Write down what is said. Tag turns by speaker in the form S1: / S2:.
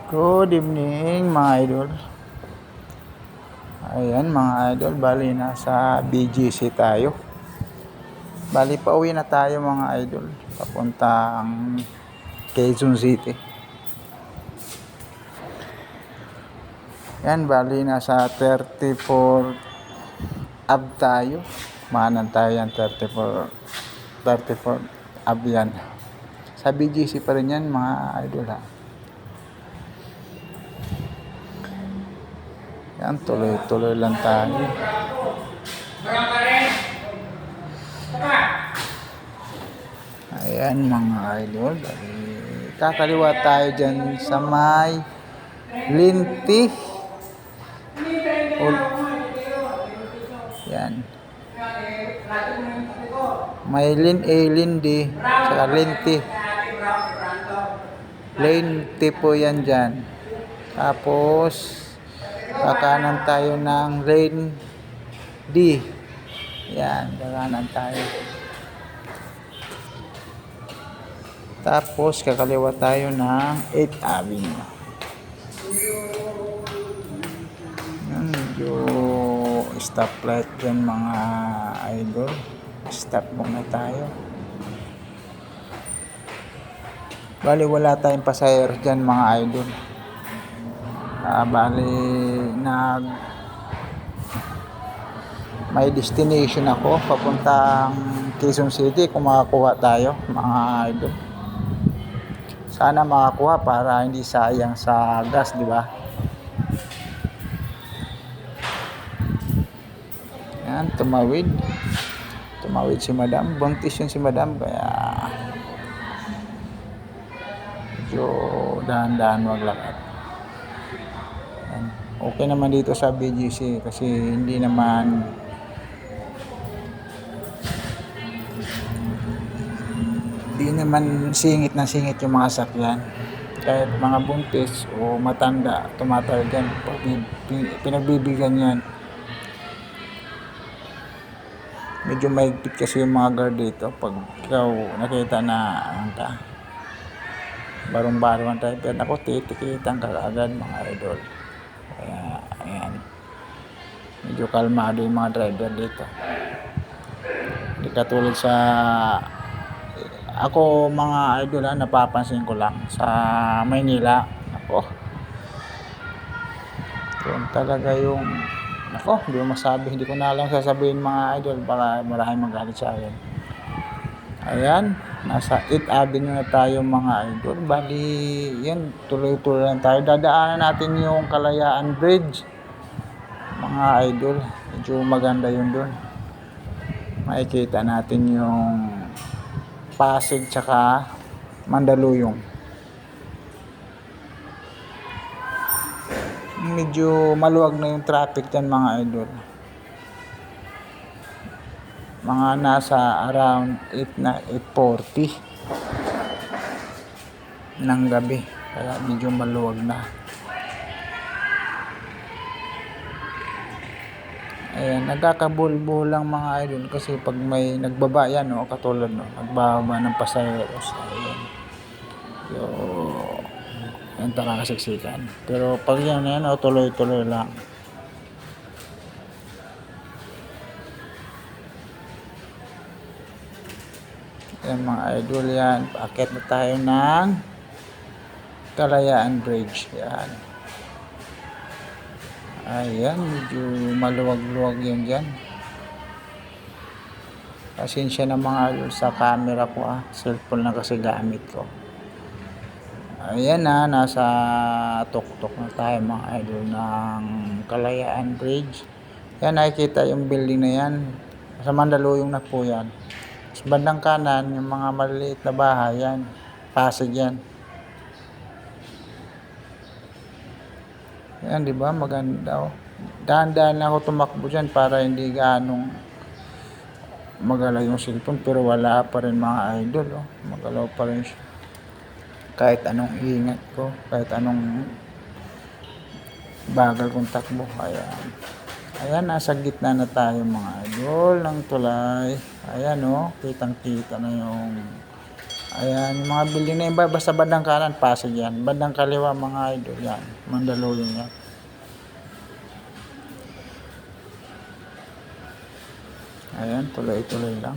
S1: Good evening mga idol. Ayan mga idol, bali nasa BGC tayo. Bali pauwi na tayo mga idol, papuntang Quezon City. Yan, bali nasa 34 ab tayo. Maanan tayo yan, 34 ab yan. Sa BGC pa rin yan mga idol ha. Yan, tuloy-tuloy lang tayo. Ayan mga idol, kakaliwa tayo dyan sa may Linti. Yan. May Linti, saka Linti. Linti po yan dyan. Tapos kakanan tayo ng Lane D. Yan, kakanan tayo. Tapos kakaliwa tayo ng 8th Avenue. Yan, medyo stoplight dyan mga idol. Stop muna tayo. Bali wala tayong pasahero dyan mga idol. Bali may destination ako papuntang Quezon City. Kung makakuha tayo mga idol, sana makakuha para hindi sayang sa gas, di ba? Yan, tumawid si madam, buntis yun si madam, kaya medyo dahan-dahan maglakad. Okay naman dito sa BGC kasi hindi naman singit na singit yung mga sakyan. Kahit mga buntis o matanda, tumatawid yan, pinagbibigyan yan. Medyo mahigpit kasi yung mga guard dito. Pag ikaw nakita na barong-barong ang driver, ako titikitan ka agad mga idol. Kaya ayan, medyo kalmado yung mga driver dito. Hindi katulad sa ako mga idol napapansin ko lang sa Maynila. Doon talaga yung hindi ko masabi, hindi ko na lang sasabihin mga idol, baka maraming magalit sa akin. Ayan, nasa 8th Avenue na tayo mga idol. Bali yan, tuloy-tuloy lang tayo. Dadaanan natin yung Kalayaan Bridge mga idol. Medyo maganda yun doon. Makikita natin yung Pasig tsaka Mandaluyong. Medyo maluwag na yung traffic dyan mga idol. Mga nasa around 8:40 ng gabi, kaya medyo maluwag na. Ayan, nagkakabulbo lang mga idol kasi pag may nagbaba yan, katulad nagbaba ng pasaheros. Ayan. Yan talaga kasiksikan. Pero pag yan, tuloy-tuloy lang. Yan mga idol, yan. Paakyat na tayo ng Kalayaan Bridge. Yan. Ayan, medyo maluwag-luwag yun dyan. Pasensya na mga idol sa camera ko cellphone na kasi gamit ko. Ayan nasa tuktok na tayo mga idol ng Kalayaan Bridge. Yan, nakikita yung building na yan. Sa Mandaluyong na po yan. Sa bandang kanan, yung mga maliliit na bahay yan. Pasig yan. Yan, di ba? Maganda Dahan-dahan lang ako tumakbo dyan para hindi ganong magalaw yung cellphone, pero wala pa rin mga idol. Magalaw pa rin siya. Kahit anong ingat ko, kahit anong bagal kong takbo. Ayan, nasa gitna na tayo mga idol ng tulay. Ayan kitang-kita na yung Ayan, yung mga building na yun, basta bandang kanan, Pasig yan. Bandang kaliwa, mga idol, yan. Mandaluyong yan. Ayan, tuloy-tuloy lang.